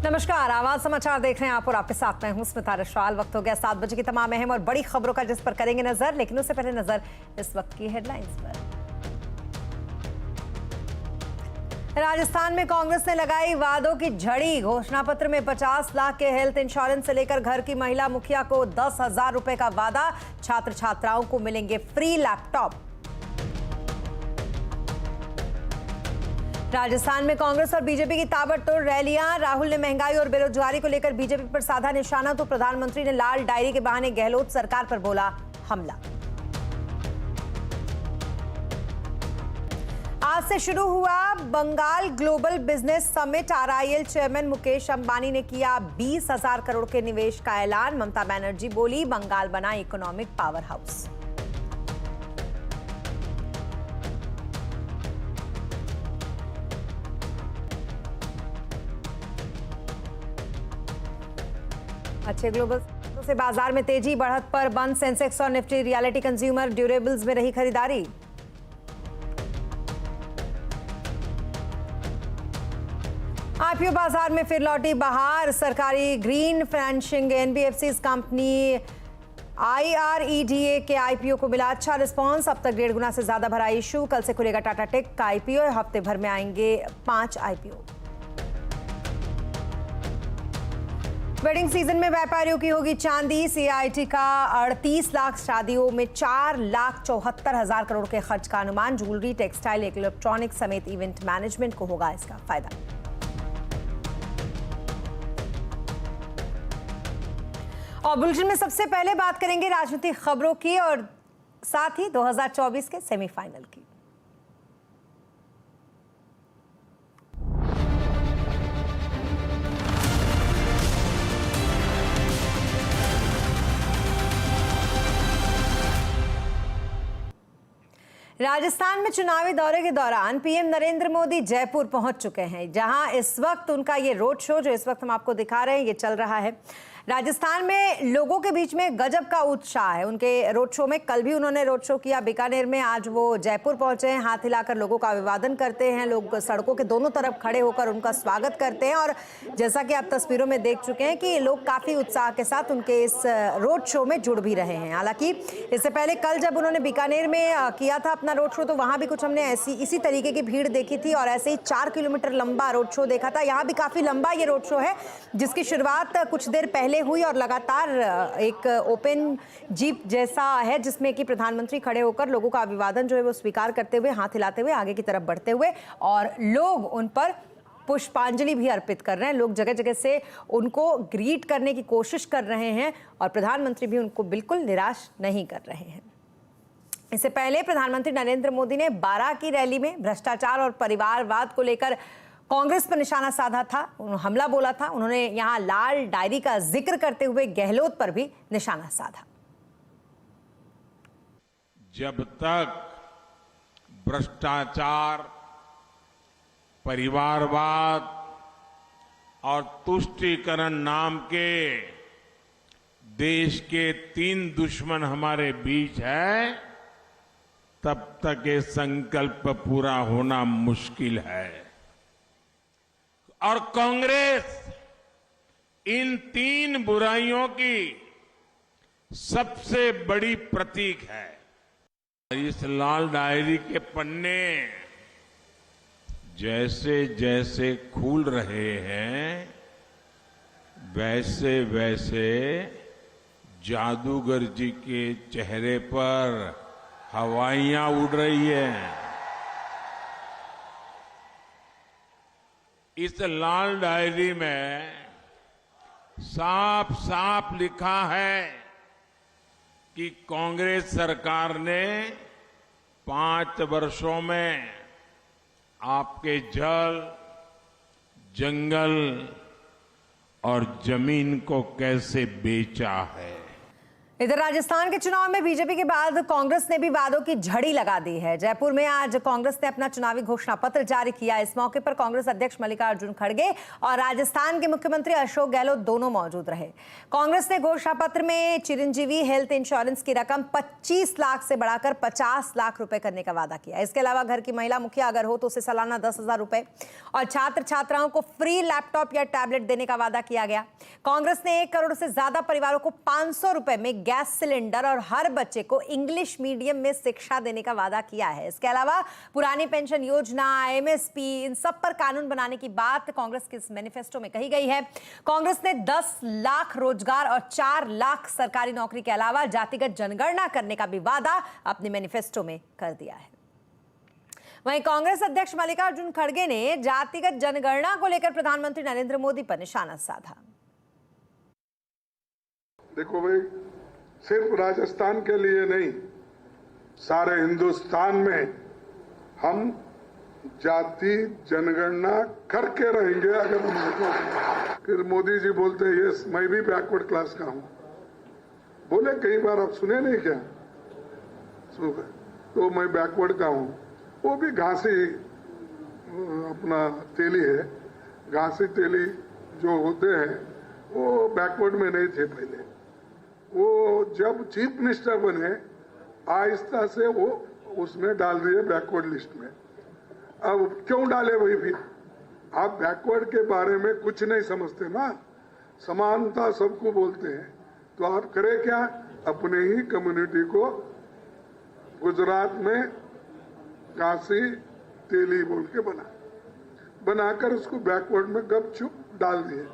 नमस्कार, आवाज समाचार देख रहे हैं आप और आपके साथ मैं हूं स्मिता रशवाल। वक्त हो गया 7 बजे की तमाम अहम और बड़ी खबरों का, जिस पर करेंगे नजर। लेकिन उससे पहले नजर इस वक्त की हेडलाइंस पर। राजस्थान में कांग्रेस ने लगाई वादों की झड़ी। घोषणा पत्र में 50 लाख के हेल्थ इंश्योरेंस से लेकर घर की महिला मुखिया को 10,000 रुपए का वादा। छात्र छात्राओं को मिलेंगे फ्री लैपटॉप। राजस्थान में कांग्रेस और बीजेपी की ताबड़तोड़ रैलियां। राहुल ने महंगाई और बेरोजगारी को लेकर बीजेपी पर साधा निशाना, तो प्रधानमंत्री ने लाल डायरी के बहाने गहलोत सरकार पर बोला हमला। आज से शुरू हुआ Bengal global business summit. RIL chairman Mukesh Ambani ने किया 20,000 करोड़ के निवेश का ऐलान। ममता बनर्जी बोली बंगाल बना इकोनॉमिक पावर हाउस। अच्छे ग्लोबल से बाजार में तेजी। बढ़त पर बंद सेंसेक्स और निफ्टी। रियलिटी, कंज्यूमर ड्यूरेबल्स में रही खरीदारी। IPO बाजार में फिर लौटी बहार। सरकारी green financing NBFC company IREDA के IPO को मिला अच्छा रिस्पांस। अब तक 1.5 गुना से ज्यादा भरा इशू। कल से खुलेगा टाटा टेक का IPO। हफ्ते भर में आएंगे 5 IPO। वेडिंग सीजन में व्यापारियों की होगी चांदी। CIT का 38 लाख शादियों में 4,74,000 करोड़ के खर्च का अनुमान। ज्वेलरी, टेक्सटाइल, इलेक्ट्रॉनिक समेत इवेंट मैनेजमेंट को होगा इसका फायदा। और बुलेटिन में सबसे पहले बात करेंगे राजनीतिक खबरों की और साथ ही 2024 के सेमीफाइनल की। राजस्थान में चुनावी दौरे के दौरान पीएम नरेंद्र मोदी जयपुर पहुंच चुके हैं, जहां इस वक्त उनका ये रोड शो, जो इस वक्त हम आपको दिखा रहे हैं, ये चल रहा है। राजस्थान में लोगों के बीच में गजब का उत्साह है उनके रोड शो में। कल भी उन्होंने रोड शो किया बीकानेर में। आज वो जयपुर पहुंचे हैं। हाथ हिलाकर लोगों का अभिवादन करते हैं। लोग सड़कों के दोनों तरफ खड़े होकर उनका स्वागत करते हैं। और जैसा कि आप तस्वीरों में देख चुके हैं कि लोग काफी उत्साह के साथ उनके इस रोड शो में जुड़ भी रहे हैं। हालांकि इससे पहले कल जब उन्होंने बीकानेर में किया था अपना रोड शो, तो वहां भी कुछ हमने इसी तरीके की भीड़ देखी थी और ऐसे ही 4 किलोमीटर लंबा रोड शो देखा था। यहाँ भी काफी लंबा ये रोड शो है, जिसकी शुरुआत कुछ देर पहले हुई और लगातार एक ओपन जीप जैसा है, जिसमें कि प्रधानमंत्री खड़े होकर लोगों का अभिवादन जो है वो स्वीकार करते हुए, हाथ हिलाते हुए आगे की तरफ बढ़ते हुए, और लोग उन पर पुष्पांजलि भी अर्पित कर रहे हैं। लोग जगह जगह से उनको ग्रीट करने की कोशिश कर रहे हैं और प्रधानमंत्री भी उनको बिल्कुल निराश नहीं कर रहे हैं। इससे पहले प्रधानमंत्री नरेंद्र मोदी ने 12 की रैली में भ्रष्टाचार और परिवारवाद को लेकर कांग्रेस पर निशाना साधा था, हमला बोला था। उन्होंने यहां लाल डायरी का जिक्र करते हुए गहलोत पर भी निशाना साधा। जब तक भ्रष्टाचार, परिवारवाद और तुष्टीकरण नाम के देश के 3 दुश्मन हमारे बीच है, तब तक ये संकल्प पूरा होना मुश्किल है। और कांग्रेस इन 3 बुराइयों की सबसे बड़ी प्रतीक है। इस लाल डायरी के पन्ने जैसे जैसे खुल रहे हैं, वैसे वैसे जादूगर जी के चेहरे पर हवाइयां उड़ रही हैं। इस लाल डायरी में साफ साफ लिखा है कि कांग्रेस सरकार ने 5 वर्षों में आपके जल, जंगल और जमीन को कैसे बेचा है। इधर राजस्थान के चुनाव में बीजेपी के बाद कांग्रेस ने भी वादों की झड़ी लगा दी है। जयपुर में आज कांग्रेस ने अपना चुनावी घोषणा पत्र जारी किया। इस मौके पर कांग्रेस अध्यक्ष मल्लिकार्जुन खड़गे और राजस्थान के मुख्यमंत्री अशोक गहलोत दोनों मौजूद रहे। कांग्रेस ने घोषणा पत्र में चिरंजीवी हेल्थ इंश्योरेंस की रकम 25 लाख से बढ़ाकर 50 लाख रुपए करने का वादा किया। इसके अलावा घर की महिला मुखिया अगर हो तो उसे सालाना 10,000 रुपए और छात्र छात्राओं को फ्री लैपटॉप या टैबलेट देने का वादा किया गया। कांग्रेस ने 1 करोड़ से ज्यादा परिवारों को 500 रुपए में गैस सिलेंडर और हर बच्चे को इंग्लिश मीडियम में शिक्षा देने का वादा किया है। इसके अलावा पुरानी पेंशन योजना, एमएसपी, इन सब पर कानून बनाने की बात कांग्रेस के इस मैनिफेस्टो में कही गई है। कांग्रेस ने 10 लाख रोजगार और 4 लाख सरकारी नौकरी के अलावा जातिगत जनगणना करने का भी वादा अपने मैनिफेस्टो में कर दिया है। वहीं कांग्रेस अध्यक्ष मल्लिकार्जुन खड़गे ने जातिगत जनगणना को लेकर प्रधानमंत्री नरेंद्र मोदी पर निशाना साधा। देखो भाई, सिर्फ राजस्थान के लिए नहीं, सारे हिंदुस्तान में हम जाति जनगणना करके रहेंगे। अगर फिर मोदी जी बोलते हैं यस मैं भी बैकवर्ड क्लास का हूं, बोले कई बार, आप सुने नहीं क्या? तो मैं बैकवर्ड का हूं। वो भी घासी अपना तेली है। घासी तेली जो होते हैं वो बैकवर्ड में नहीं थे पहले। वो जब चीफ मिनिस्टर बने आहिस्ता से वो उसमें डाल दिए बैकवर्ड लिस्ट में। अब क्यों डाले वही? फिर आप बैकवर्ड के बारे में कुछ नहीं समझते ना, समानता सबको बोलते हैं, तो आप करें क्या? अपने ही कम्युनिटी को गुजरात में काशी तेली बोल के बनाकर उसको बैकवर्ड में गपचुप डाल दिए।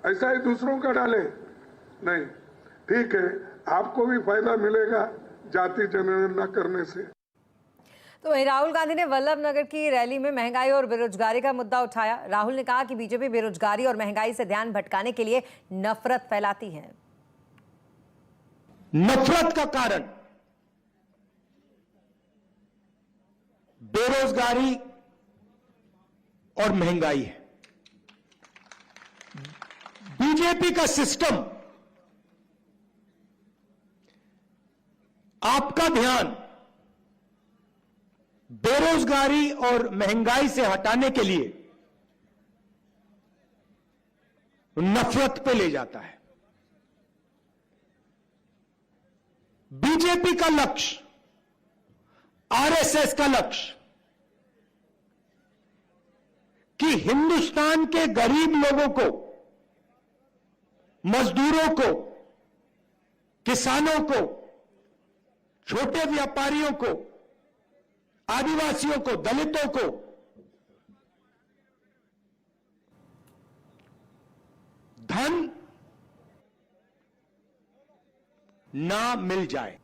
ऐसा ही दूसरों का डाले नहीं। ठीक है, आपको भी फायदा मिलेगा जाति जनगणना करने से। तो वहीं राहुल गांधी ने वल्लभ नगर की रैली में महंगाई और बेरोजगारी का मुद्दा उठाया। राहुल ने कहा कि बीजेपी बेरोजगारी और महंगाई से ध्यान भटकाने के लिए नफरत फैलाती है। नफरत का कारण बेरोजगारी और महंगाई है। बीजेपी का सिस्टम आपका ध्यान बेरोजगारी और महंगाई से हटाने के लिए नफरत पे ले जाता है। बीजेपी का लक्ष्य, आरएसएस का लक्ष्य कि हिंदुस्तान के गरीब लोगों को, मजदूरों को, किसानों को, छोटे व्यापारियों को, आदिवासियों को, दलितों को धन ना मिल जाए।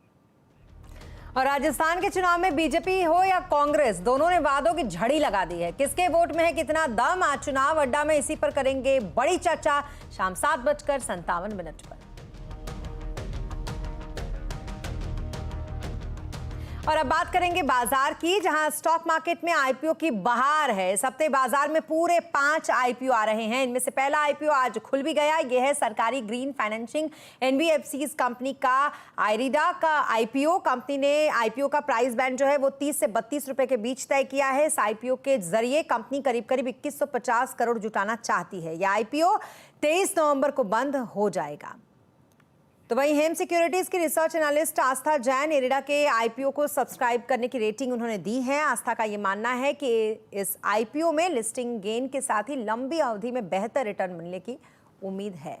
और राजस्थान के चुनाव में बीजेपी हो या कांग्रेस, दोनों ने वादों की झड़ी लगा दी है। किसके वोट में है कितना दम, आज चुनाव अड्डा में इसी पर करेंगे बड़ी चर्चा। शाम 7:57 पर। और अब बात करेंगे बाजार की, जहां स्टॉक मार्केट में आईपीओ की बहार है। इस हफ्ते बाजार में पूरे 5 आईपीओ आ रहे हैं। इनमें से पहला आईपीओ आज खुल भी गया। यह है सरकारी ग्रीन फाइनेंसिंग एनबीएफसी कंपनी का आईरिडा का आईपीओ। कंपनी ने आईपीओ का प्राइस बैंड जो है वो 30 से 32 रुपए के बीच तय किया है। इस आईपीओ के जरिए कंपनी करीब 2150 करोड़ जुटाना चाहती है। यह आईपीओ 23 नवंबर को बंद हो जाएगा। तो वहीं हेम सिक्योरिटीज की रिसर्च एनालिस्ट आस्था जैन इरिडा के आईपीओ को सब्सक्राइब करने की रेटिंग उन्होंने दी है। आस्था का ये मानना है कि इस आईपीओ में लिस्टिंग गेन के साथ ही लंबी अवधि में बेहतर रिटर्न मिलने की उम्मीद है।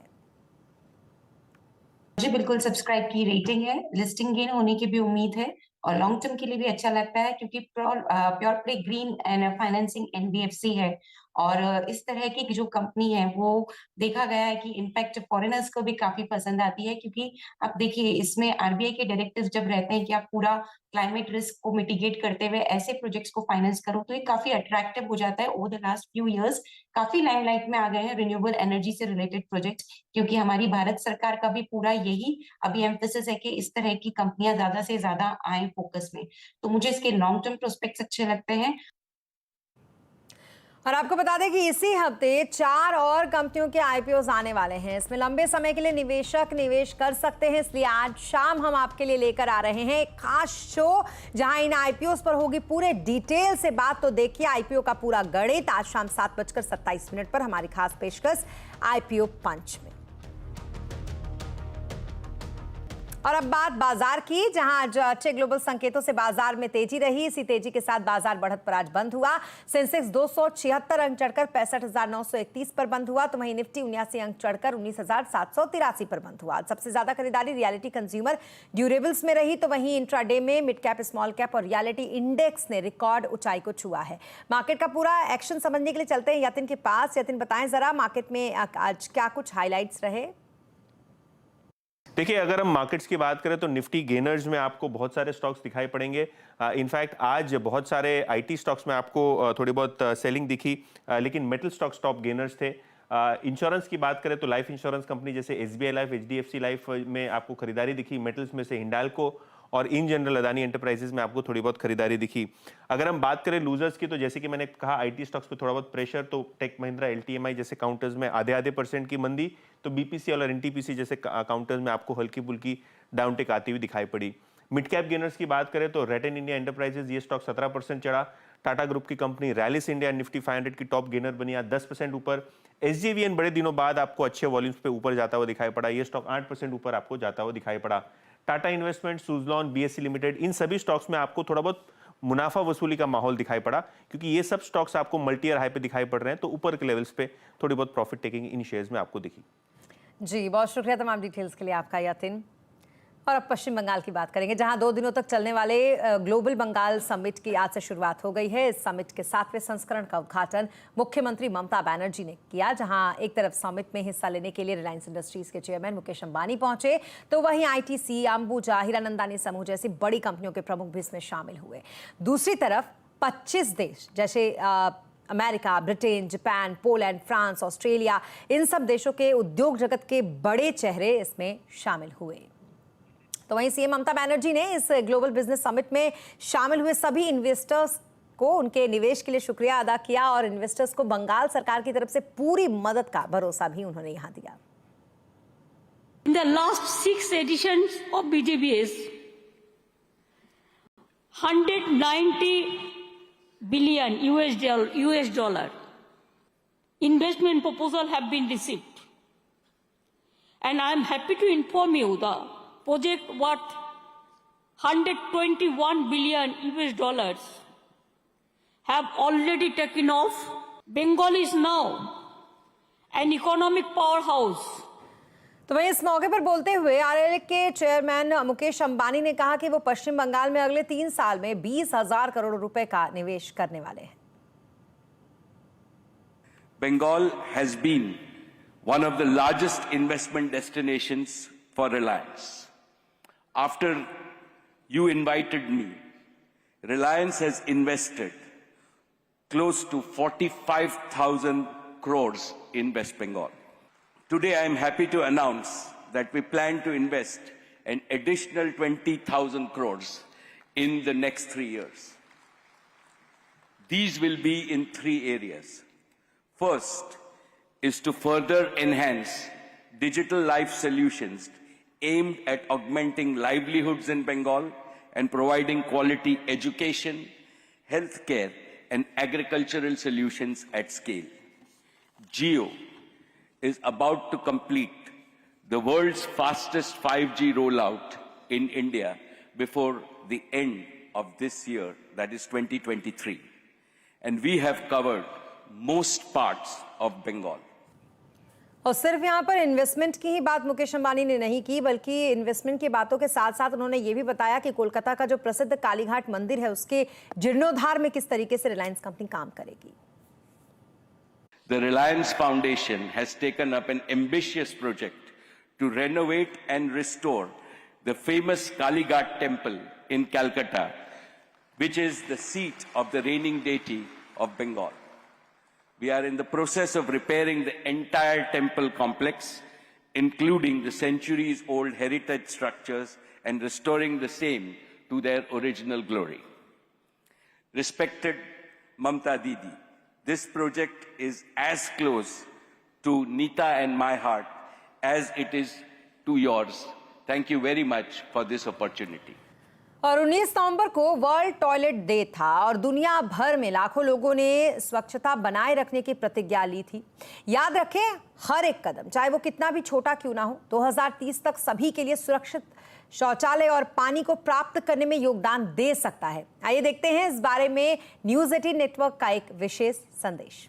मुझे बिल्कुल सब्सक्राइब की रेटिंग है, लिस्टिंग गेन होने की भी उम्मीद है और लॉन्ग टर्म के लिए भी अच्छा लगता है क्योंकि pure play green and financing NBFC है और इस तरह की जो कंपनी है वो देखा गया है कि इम्पैक्ट फॉरेनर्स को भी काफी पसंद आती है क्योंकि अब देखिए इसमें आरबीआई के डायरेक्टिव्स जब रहते हैं कि आप पूरा क्लाइमेट रिस्क को मिटिगेट करते हुए ऐसे प्रोजेक्ट्स को फाइनेंस करो तो ये काफी अट्रैक्टिव हो जाता है। Over the last few years काफी लाइमलाइट में आ गए हैं रिन्यूएबल एनर्जी से रिलेटेड प्रोजेक्ट्स क्योंकि हमारी भारत सरकार का भी पूरा यही अभी एम्फेसिस है कि इस तरह की कंपनियां ज्यादा से ज्यादा आए फोकस में। तो मुझे इसके लॉन्ग टर्म प्रोस्पेक्ट्स अच्छे लगते हैं। और आपको बता दें कि इसी हफ्ते 4 और कंपनियों के आईपीओ आने वाले हैं। इसमें लंबे समय के लिए निवेशक निवेश कर सकते हैं, इसलिए आज शाम हम आपके लिए लेकर आ रहे हैं एक खास शो जहां इन आईपीओ पर होगी पूरे डिटेल से बात। तो देखिए आईपीओ का पूरा गणित आज शाम 7:27 पर हमारी खास पेशकश आईपीओ पंच में। और अब बात बाजार की, जहां आज अच्छे ग्लोबल संकेतों से बाजार में तेजी रही। इसी तेजी के साथ बाजार बढ़त पर आज बंद हुआ। सेंसेक्स 276 अंक चढ़कर 65,931 पर बंद हुआ, तो वहीं निफ्टी 79 अंक चढ़कर 19,783 पर बंद हुआ। सबसे ज्यादा खरीदारी रियलिटी, कंज्यूमर, ड्यूरेबल्स में रही, तो वहीं इंट्राडे में मिड कैप, स्मॉल कैप और रियलिटी इंडेक्स ने रिकॉर्ड ऊंचाई को छुआ है। मार्केट का पूरा एक्शन समझने के लिए चलते हैं यतिन के पास। यतिन, बताएं जरा मार्केट में आज क्या कुछ हाईलाइट्स रहे। देखिए, अगर हम मार्केट्स की बात करें तो निफ्टी गेनर्स में आपको बहुत सारे स्टॉक्स दिखाई पड़ेंगे। इनफैक्ट आज बहुत सारे आईटी स्टॉक्स में आपको थोड़ी बहुत सेलिंग दिखी, लेकिन मेटल स्टॉक्स टॉप गेनर्स थे। इंश्योरेंस की बात करें तो लाइफ इंश्योरेंस कंपनी जैसे एसबीआई लाइफ, एचडीएफसी लाइफ में आपको खरीदारी दिखी। मेटल्स में से हिंडाल्को और इन जनरल अदानी एंटरप्राइजेज में आपको थोड़ी बहुत खरीदारी दिखी। अगर हम बात करें लूजर्स की, तो जैसे कि मैंने कहा आईटी स्टॉक्स पे थोड़ा बहुत प्रेशर, तो टेक महिंद्रा, एलटीएमआई जैसे काउंटर्स में आधे % की मंदी, तो बीपीसीएल और एनटीपीसी जैसे काउंटर्स में आपको हल्की फुल्की डाउनटेक आती हुई दिखाई पड़ी। मिड कैप गेनर्स की बात करें तो रेटेन इंडिया एंटरप्राइजेज, ये स्टॉक 17% चढ़ा। टाटा ग्रुप की कंपनी रैलिस इंडिया निफ्टी 500 की टॉप गेनर बनी, 10% ऊपर। एसजेवीएन बड़े दिनों बाद आपको अच्छे वॉल्यूम्स पे ऊपर जाता हुआ दिखाई पड़ा, ये स्टॉक 8% ऊपर आपको जाता हुआ दिखाई पड़ा। Tata investment, Suzlon, BSC limited, इन सभी स्टॉक्स में आपको थोड़ा बहुत मुनाफा वसूली का माहौल दिखाई पड़ा, क्योंकि ये सब स्टॉक्स आपको मल्टी ईयर हाई पे दिखाई पड़ रहे हैं, तो ऊपर के लेवल्स पे थोड़ी बहुत प्रॉफिट टेकिंग इन शेयर्स में आपको दिखी। जी, बहुत शुक्रिया तमाम डिटेल्स के लिए आपका यतिन। और अब पश्चिम बंगाल की बात करेंगे, जहां 2 दिनों तक चलने वाले ग्लोबल बंगाल समिट की आज से शुरुआत हो गई है। इस समिट के 7वें संस्करण का उद्घाटन मुख्यमंत्री ममता बनर्जी ने किया, जहां एक तरफ समिट में हिस्सा लेने के लिए रिलायंस इंडस्ट्रीज के चेयरमैन मुकेश अंबानी पहुंचे, तो वहीं आईटीसी, अंबुजा, हीरानंदानी समूह जैसी बड़ी कंपनियों के प्रमुख भी इसमें शामिल हुए। दूसरी तरफ 25 देश जैसे America, Britain, Japan, Poland, France, Australia, इन सब देशों के उद्योग जगत के बड़े चेहरे इसमें शामिल हुए। तो वहीं सीएम ममता बनर्जी ने इस ग्लोबल बिजनेस समिट में शामिल हुए सभी इन्वेस्टर्स को उनके निवेश के लिए शुक्रिया अदा किया और इन्वेस्टर्स को बंगाल सरकार की तरफ से पूरी मदद का भरोसा भी उन्होंने यहां दिया। In the last 6 editions of BJBS, $190 billion US dollar investment proposal have been received, and I am happy to inform you the project worth $121 billion US dollars have already taken off. Bengal is now an economic powerhouse. तो वहीं इस मौके पर बोलते हुए RL के chairman Mukesh Ambani ने कहा कि वो पश्चिम बंगाल में अगले 3 साल में 20,000 करोड़ रुपए का निवेश करने वाले हैं। Bengal has been one of the largest investment destinations for Reliance. After you invited me, Reliance has invested close to 45,000 crores in West Bengal. Today I am happy to announce that we plan to invest an additional 20,000 crores in the next 3 years. These will be in 3 areas. First is to further enhance digital life solutions aimed at augmenting livelihoods in Bengal and providing quality education, healthcare, and agricultural solutions at scale. Jio is about to complete the world's fastest 5G rollout in India before the end of this year, that is 2023. And we have covered most parts of Bengal. और सिर्फ यहाँ पर investment की ही बात मुकेश अंबानी ने नहीं की, बल्कि इन्वेस्टमेंट की बातों के साथ साथ उन्होंने ये भी बताया कि कोलकाता का जो प्रसिद्ध कालीघाट मंदिर है उसके जीर्णोद्धार में किस तरीके से रिलायंस कंपनी काम करेगी। The Reliance Foundation has taken up an ambitious project to renovate and restore the famous Kalighat temple in Calcutta, which is the seat of the reigning deity of Bengal. We are in the process of repairing the entire temple complex, including the centuries-old heritage structures, and restoring the same to their original glory. Respected Mamta Didi, This project is as close to Neeta and my heart as it is to yours. Thank you very much for this opportunity. और 19 नवंबर को world toilet day था और दुनिया भर में लाखों लोगों ने स्वच्छता बनाए रखने की प्रतिज्ञा ली थी। याद रखें, हर एक कदम, चाहे वो कितना भी छोटा क्यों ना हो, 2030 तक सभी के लिए सुरक्षित शौचालय और पानी को प्राप्त करने में योगदान दे सकता है। आइए देखते हैं इस बारे में न्यूज़ 18 नेटवर्क का एक विशेष संदेश।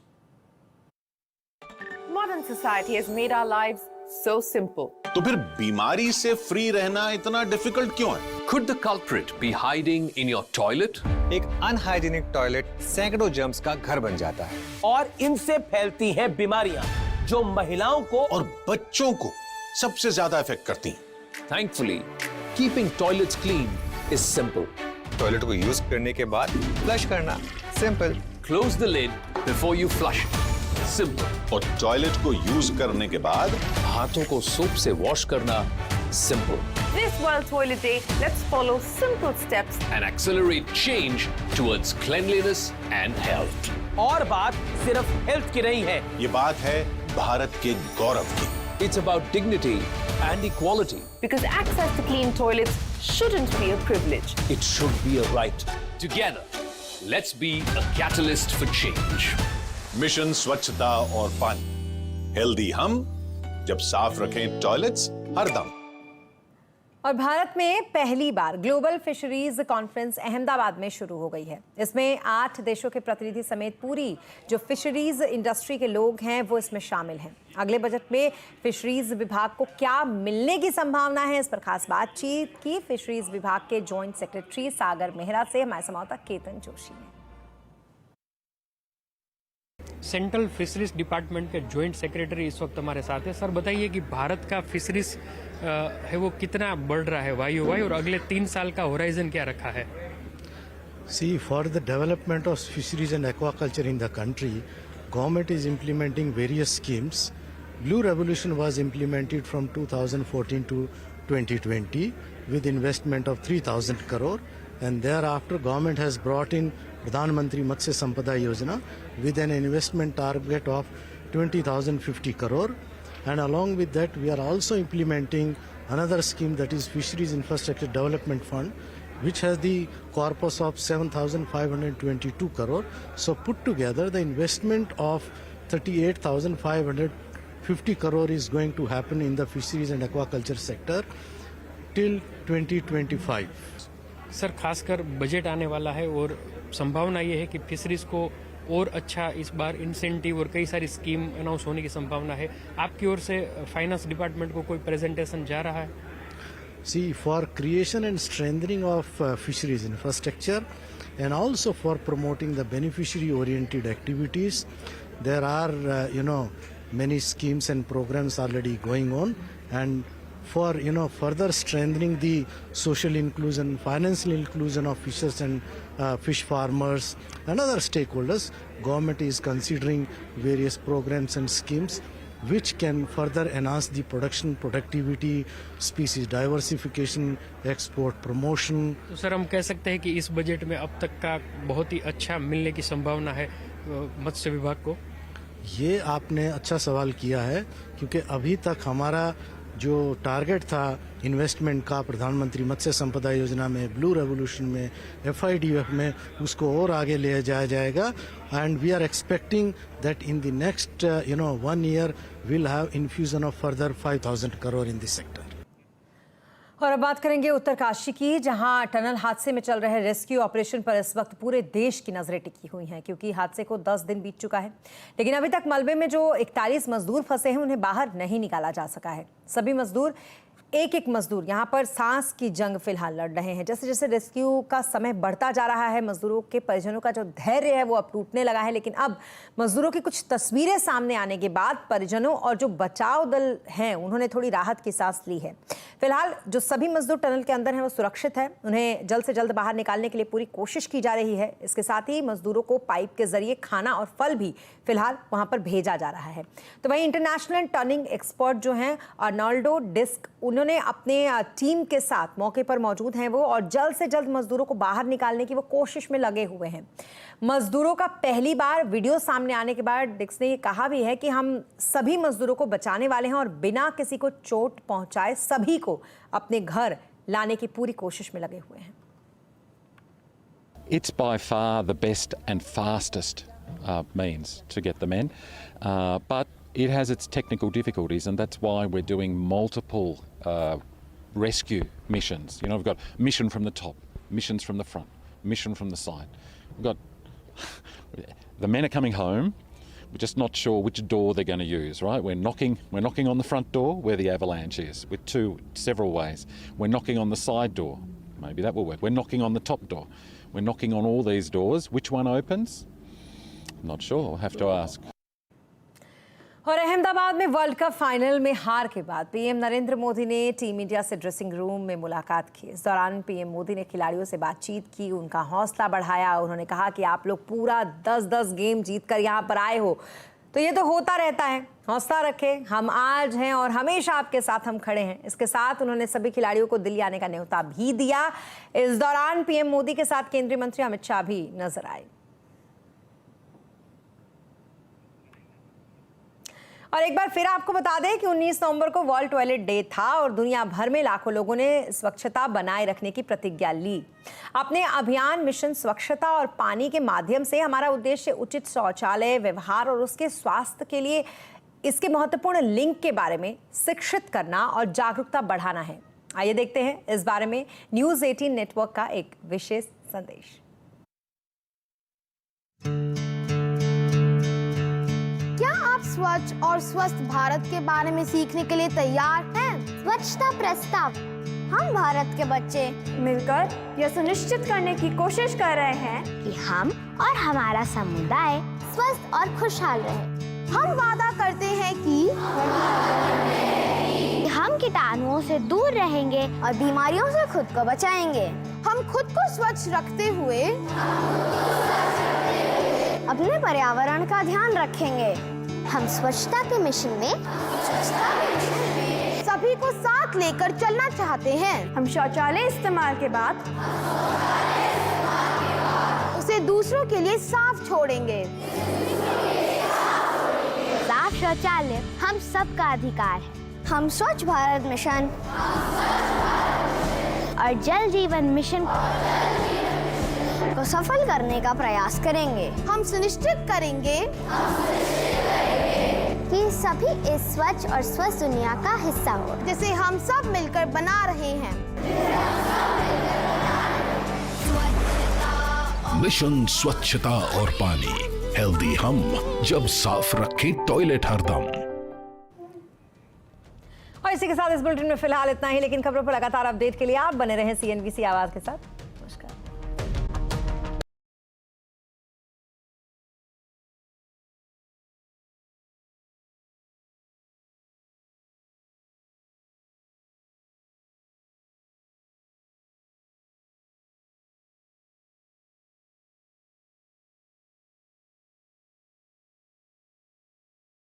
Modern society has made our lives so simple. तो फिर बीमारी से फ्री रहना इतना डिफिकल्ट क्यों है? Could the culprit be hiding in your toilet? एक अनहाइजीनिक टॉयलेट सैकड़ों जर्म्स का घर बन जाता है और इनसे फैलती हैं बीमारियां जो महिलाओं को और बच्चों को सबसे ज्यादा इफेक्ट करती हैं। Thankfully, keeping toilets clean is simple. Toilet को यूज करने के बाद फ्लश करना simple. Close the lid before you flush it. Simple. और टॉयलेट को यूज करने के बाद हाथों को सोप से वॉश करना simple. This World Toilet Day, let's follow simple steps And accelerate change towards cleanliness and health. और बात सिर्फ हेल्थ की नहीं है, ये बात है भारत के गौरव की। It's about dignity and equality. because access to clean toilets shouldn't be a privilege. It should be a right. Together, let's be a catalyst for change. Mission स्वच्छता और पानी। हेल्दी हम, जब साफ रखें टॉयलेट्स हरदम। और भारत में पहली बार ग्लोबल फिशरीज कॉन्फ्रेंस अहमदाबाद में शुरू हो गई है। इसमें 8 देशों के प्रतिनिधि समेत पूरी जो फिशरीज इंडस्ट्री के लोग हैं वो इसमें शामिल हैं। अगले बजट में फिशरीज विभाग को क्या मिलने की संभावना है, इस पर खास बातचीत की फिशरीज विभाग के जॉइंट सेक्रेटरी सागर मेहरा से हमारे संवाददाता केतन जोशी ने। सेंट्रल फिशरीज डिपार्टमेंट के जॉइंट सेक्रेटरी इस वक्त हमारे साथ है। सर बताइए कि भारत का फिशरीज है वो कितना बढ़ रहा है वाई और अगले 3 साल का होराइजन क्या रखा है? See, for the development of fisheries and aquaculture in the country, government is implementing various schemes. Blue Revolution was implemented from 2014 to 2020 with investment of 3,000 crore, and thereafter government has brought in Pradhan Mantri Matsya Sampada Yojana with an investment target of 20,050 crore. And along with that, we are also implementing another scheme, that is Fisheries Infrastructure Development Fund, which has the corpus of 7,522 crore. So put together, the investment of 38,550 crore is going to happen in the fisheries and aquaculture sector till 2025. Sir खासकर budget आने वाला है और संभावना ये है कि fisheries को और अच्छा इस बार इंसेंटिव और कई सारी स्कीम अनाउंस होने की संभावना है। आपकी ओर से फाइनेंस डिपार्टमेंट को कोई प्रेजेंटेशन जा रहा है? See, for creation and strengthening of fisheries infrastructure and also for promoting the beneficiary oriented activities, there are many schemes and programs already going on, and for further strengthening the social inclusion, financial inclusion of fishers and fish farmers and other stakeholders, government is considering various programs and schemes which can further enhance the production, productivity, species diversification, export promotion. तो sir हम कह सकते हैं कि इस budget में अब तक का बहुत ही अच्छा मिलने की संभावना है मत्स्य विभाग को? ये आपने अच्छा सवाल किया है, क्योंकि अभी तक हमारा जो टारगेट था इन्वेस्टमेंट का प्रधानमंत्री मत्स्य संपदा योजना में, ब्लू रेवोल्यूशन में, FIDF में, उसको और आगे ले जाया जाएगा। And we are expecting that in the next 1 year we'll have infusion of further 5,000 crore in this sector. और अब बात करेंगे उत्तरकाशी की, जहां टनल हादसे में चल रहे रेस्क्यू ऑपरेशन पर इस वक्त पूरे देश की नजरें टिकी हुई हैं, क्योंकि हादसे को 10 दिन बीत चुका है, लेकिन अभी तक मलबे में जो 41 मजदूर फंसे हैं उन्हें बाहर नहीं निकाला जा सका है। सभी मजदूर एक मजदूर यहाँ पर सांस की जंग फिलहाल लड़ रहे हैं। जैसे जैसे रेस्क्यू का समय बढ़ता जा रहा है, मजदूरों के परिजनों का जो धैर्य है वो अब टूटने लगा है। लेकिन अब मजदूरों की कुछ तस्वीरें सामने आने के बाद परिजनों और जो बचाव दल हैं उन्होंने थोड़ी राहत की सांस ली है। फिलहाल जो सभी मजदूर टनल के अंदर हैं वो सुरक्षित हैं। उन्हें जल्द से जल्द बाहर निकालने के लिए पूरी कोशिश की जा रही है। इसके साथ ही मजदूरों को पाइप के जरिए खाना और फल भी फिलहाल वहां पर भेजा जा रहा है। तो वहीं इंटरनेशनल टर्निंग एक्सपर्ट जो हैं अर्नाल्डो डिस्क, उन्होंने अपने टीम के साथ मौके पर मौजूद हैं वो, और जल्द से जल्द मजदूरों को बाहर निकालने की वो कोशिश में लगे हुए हैं। मजदूरों का पहली बार वीडियो सामने आने के बाद डिक्स ने ये कहा भी है कि हम सभी मजदूरों को बचाने वाले हैं और बिना किसी को चोट पहुंचाए सभी को अपने घर लाने की पूरी कोशिश में लगे हुए हैं। It's by far the best and fastest means to get them in, but it has its technical difficulties, and that's why we're doing multiple rescue missions. You know, we've got mission from the top, missions from the front, mission from the side. We've got the men are coming home. We're just not sure which door they're going to use. Right? We're knocking on the front door where the avalanche is, with several ways. We're knocking on the side door. Maybe that will work. We're knocking on the top door. We're knocking on all these doors. Which one opens? I'm not sure. I'll have to ask. और अहमदाबाद में world cup final में हार के बाद PM Narendra Modi ने team India से dressing room में मुलाकात की। इस दौरान पीएम मोदी ने खिलाड़ियों से बातचीत की, उनका हौसला बढ़ाया। उन्होंने कहा कि आप लोग पूरा 10-10 गेम जीतकर यहाँ पर आए हो, तो ये तो होता रहता है, हौसला रखें, हम आज हैं और हमेशा आपके साथ हम खड़े हैं। इसके साथ उन्होंने सभी खिलाड़ियों को दिल्ली आने का न्योता भी दिया। इस दौरान पीएम मोदी के साथ केंद्रीय मंत्री अमित शाह भी नजर आए। और एक बार फिर आपको बता दें कि 19 नवंबर को वर्ल्ड टॉयलेट डे था और दुनिया भर में लाखों लोगों ने स्वच्छता बनाए रखने की प्रतिज्ञा ली। अपने अभियान मिशन स्वच्छता और पानी के माध्यम से हमारा उद्देश्य उचित शौचालय व्यवहार और उसके स्वास्थ्य के लिए इसके महत्वपूर्ण लिंक के बारे में शिक्षित करना और जागरूकता बढ़ाना है। आइए देखते हैं इस बारे में न्यूज़ 18 नेटवर्क का एक विशेष संदेश। स्वच्छ और स्वस्थ भारत के बारे में सीखने के लिए तैयार हैं? स्वच्छता प्रस्ताव। हम भारत के बच्चे मिलकर यह सुनिश्चित करने की कोशिश कर रहे हैं कि हम और हमारा समुदाय स्वस्थ और खुशहाल रहे। हम वादा करते हैं कि हम कीटाणुओं से दूर रहेंगे और बीमारियों से खुद को बचाएंगे। हम खुद को स्वच्छ रखते हुए अपने पर्यावरण का ध्यान रखेंगे। हम स्वच्छता के मिशन में सभी को साथ लेकर चलना चाहते हैं। हम शौचालय इस्तेमाल के बाद उसे दूसरों के लिए साफ छोड़ेंगे। साफ शौचालय हम सबका अधिकार है। हम स्वच्छ भारत मिशन और जल जीवन मिशन को सफल करने का प्रयास करेंगे। हम सुनिश्चित करेंगे कि सभी इस स्वच्छ और स्वस्थ दुनिया का हिस्सा हो, जिसे हम सब मिलकर बना रहे हैं। मिशन स्वच्छता और पानी, हेल्दी हम, जब साफ रखें टॉयलेट हरदम। और इसी के साथ इस बुलेटिन में फिलहाल इतना ही, लेकिन खबरों पर लगातार अपडेट के लिए आप बने रहें CNBC आवाज के साथ।